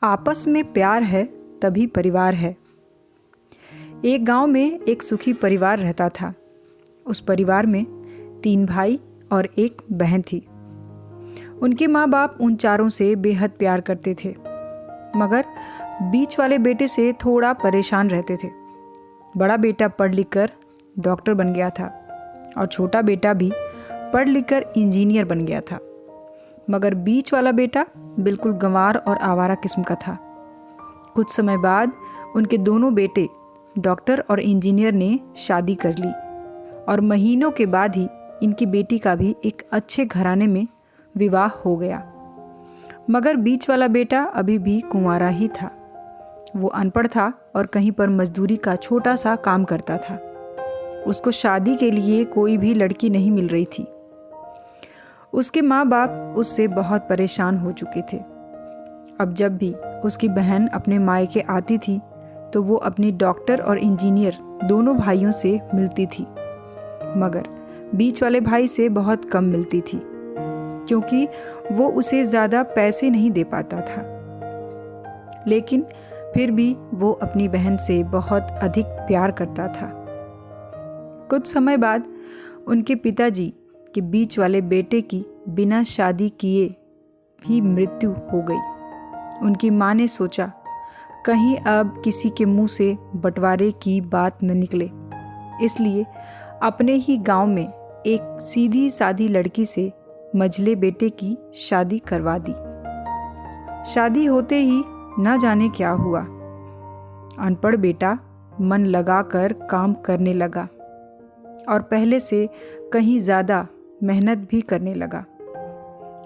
आपस में प्यार है तभी परिवार है। एक गांव में एक सुखी परिवार रहता था। उस परिवार में 3 भाई और एक बहन थी। उनके माँ बाप उन चारों से बेहद प्यार करते थे, मगर बीच वाले बेटे से थोड़ा परेशान रहते थे। बड़ा बेटा पढ़ लिख कर डॉक्टर बन गया था और छोटा बेटा भी पढ़ लिख कर इंजीनियर बन गया था, मगर बीच वाला बेटा बिल्कुल गंवार और आवारा किस्म का था। कुछ समय बाद उनके दोनों बेटे डॉक्टर और इंजीनियर ने शादी कर ली और महीनों के बाद ही इनकी बेटी का भी एक अच्छे घराने में विवाह हो गया। मगर बीच वाला बेटा अभी भी कुंवारा ही था। वो अनपढ़ था और कहीं पर मजदूरी का छोटा सा काम करता था। उसको शादी के लिए कोई भी लड़की नहीं मिल रही थी। उसके माँ बाप उससे बहुत परेशान हो चुके थे। अब जब भी उसकी बहन अपने मायके आती थी तो वो अपनी डॉक्टर और इंजीनियर दोनों भाइयों से मिलती थी, मगर बीच वाले भाई से बहुत कम मिलती थी, क्योंकि वो उसे ज़्यादा पैसे नहीं दे पाता था। लेकिन फिर भी वो अपनी बहन से बहुत अधिक प्यार करता था। कुछ समय बाद उनके पिताजी के बीच वाले बेटे की बिना शादी किए भी मृत्यु हो गई। उनकी माँ ने सोचा कहीं अब किसी के मुंह से बंटवारे की बात न निकले, इसलिए अपने ही गांव में एक सीधी सादी लड़की से मझले बेटे की शादी करवा दी। शादी होते ही न जाने क्या हुआ, अनपढ़ बेटा मन लगाकर काम करने लगा और पहले से कहीं ज़्यादा मेहनत भी करने लगा।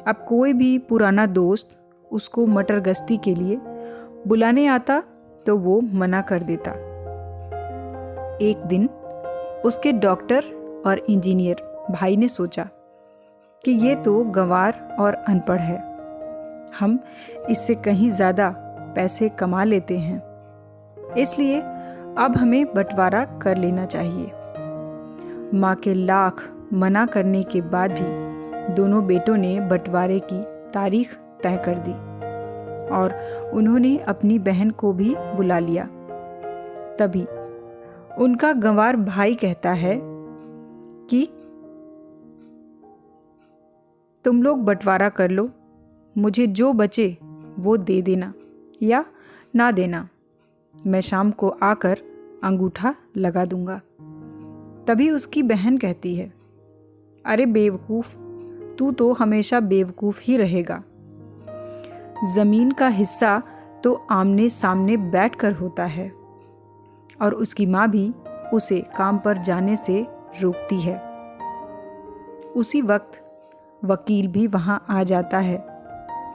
अब कोई भी पुराना दोस्त उसको मटर गश्ती के लिए बुलाने आता तो वो मना कर देता। एक दिन उसके डॉक्टर और इंजीनियर भाई ने सोचा कि ये तो गंवार और अनपढ़ है, हम इससे कहीं ज़्यादा पैसे कमा लेते हैं, इसलिए अब हमें बंटवारा कर लेना चाहिए। माँ के लाख मना करने के बाद भी दोनों बेटों ने बंटवारे की तारीख तय कर दी और उन्होंने अपनी बहन को भी बुला लिया। तभी उनका गंवार भाई कहता है कि तुम लोग बंटवारा कर लो, मुझे जो बचे वो दे देना या ना देना, मैं शाम को आकर अंगूठा लगा दूंगा। तभी उसकी बहन कहती है, अरे बेवकूफ़, तू तो हमेशा बेवकूफ़ ही रहेगा। ज़मीन का हिस्सा तो आमने सामने बैठकर होता है। और उसकी माँ भी उसे काम पर जाने से रोकती है। उसी वक्त वकील भी वहाँ आ जाता है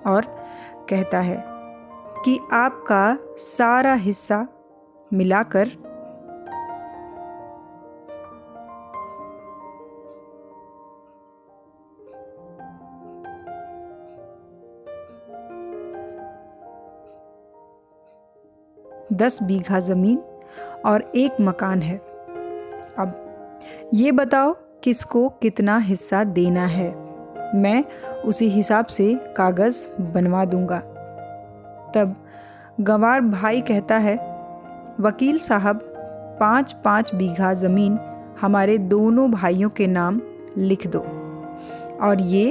और कहता है कि आपका सारा हिस्सा मिलाकर दस बीघा ज़मीन और 1 मकान है। अब ये बताओ किसको कितना हिस्सा देना है, मैं उसी हिसाब से कागज़ बनवा दूंगा। तब गंवार भाई कहता है, वकील साहब 5-5 बीघा ज़मीन हमारे दोनों भाइयों के नाम लिख दो और ये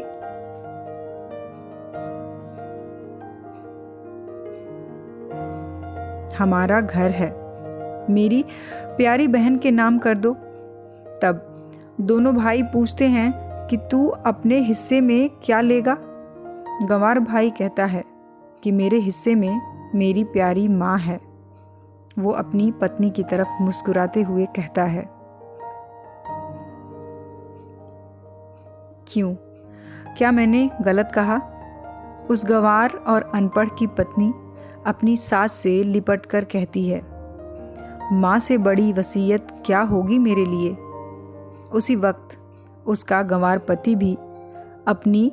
हमारा घर है, मेरी प्यारी बहन के नाम कर दो। तब दोनों भाई पूछते हैं कि तू अपने हिस्से में क्या लेगा? गंवार भाई कहता है कि मेरे हिस्से में मेरी प्यारी माँ है। वो अपनी पत्नी की तरफ मुस्कुराते हुए कहता है, क्यों, क्या मैंने गलत कहा? उस गंवार और अनपढ़ की पत्नी अपनी सास से लिपट कर कहती है, माँ से बड़ी वसीयत क्या होगी मेरे लिए। उसी वक्त उसका गंवार पति भी अपनी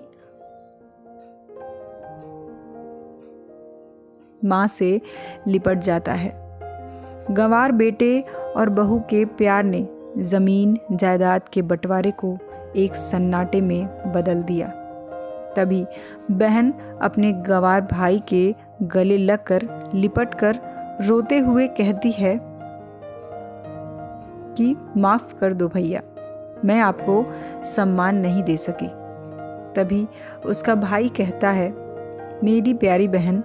माँ से लिपट जाता है। गंवार बेटे और बहू के प्यार ने ज़मीन जायदाद के बंटवारे को एक सन्नाटे में बदल दिया। तभी बहन अपने गंवार भाई के गले लगकर लिपटकर रोते हुए कहती है कि माफ़ कर दो भैया, मैं आपको सम्मान नहीं दे सकी। तभी उसका भाई कहता है, मेरी प्यारी बहन,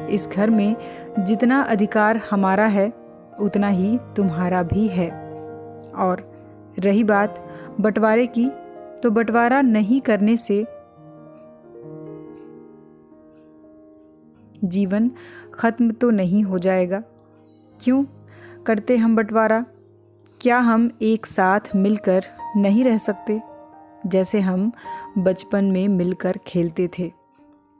इस घर में जितना अधिकार हमारा है उतना ही तुम्हारा भी है। और रही बात बंटवारे की, तो बंटवारा नहीं करने से जीवन खत्म तो नहीं हो जाएगा। क्यों करते हम बंटवारा? क्या हम एक साथ मिलकर नहीं रह सकते, जैसे हम बचपन में मिलकर खेलते थे?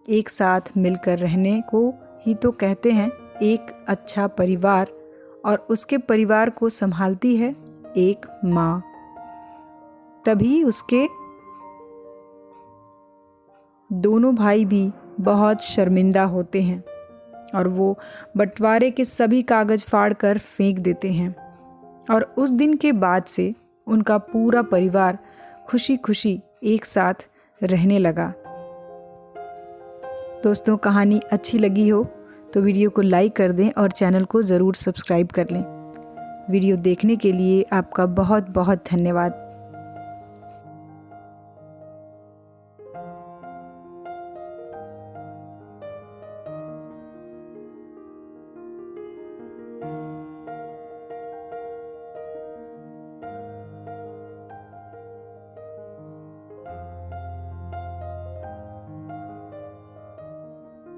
एक साथ मिलकर रहने को ही तो कहते हैं एक अच्छा परिवार, और उसके परिवार को संभालती है एक माँ। तभी उसके दोनों भाई भी बहुत शर्मिंदा होते हैं और वो बंटवारे के सभी कागज़ फाड़ कर फेंक देते हैं। और उस दिन के बाद से उनका पूरा परिवार खुशी खुशी एक साथ रहने लगा। दोस्तों, कहानी अच्छी लगी हो तो वीडियो को लाइक कर दें और चैनल को ज़रूर सब्सक्राइब कर लें। वीडियो देखने के लिए आपका बहुत बहुत धन्यवाद।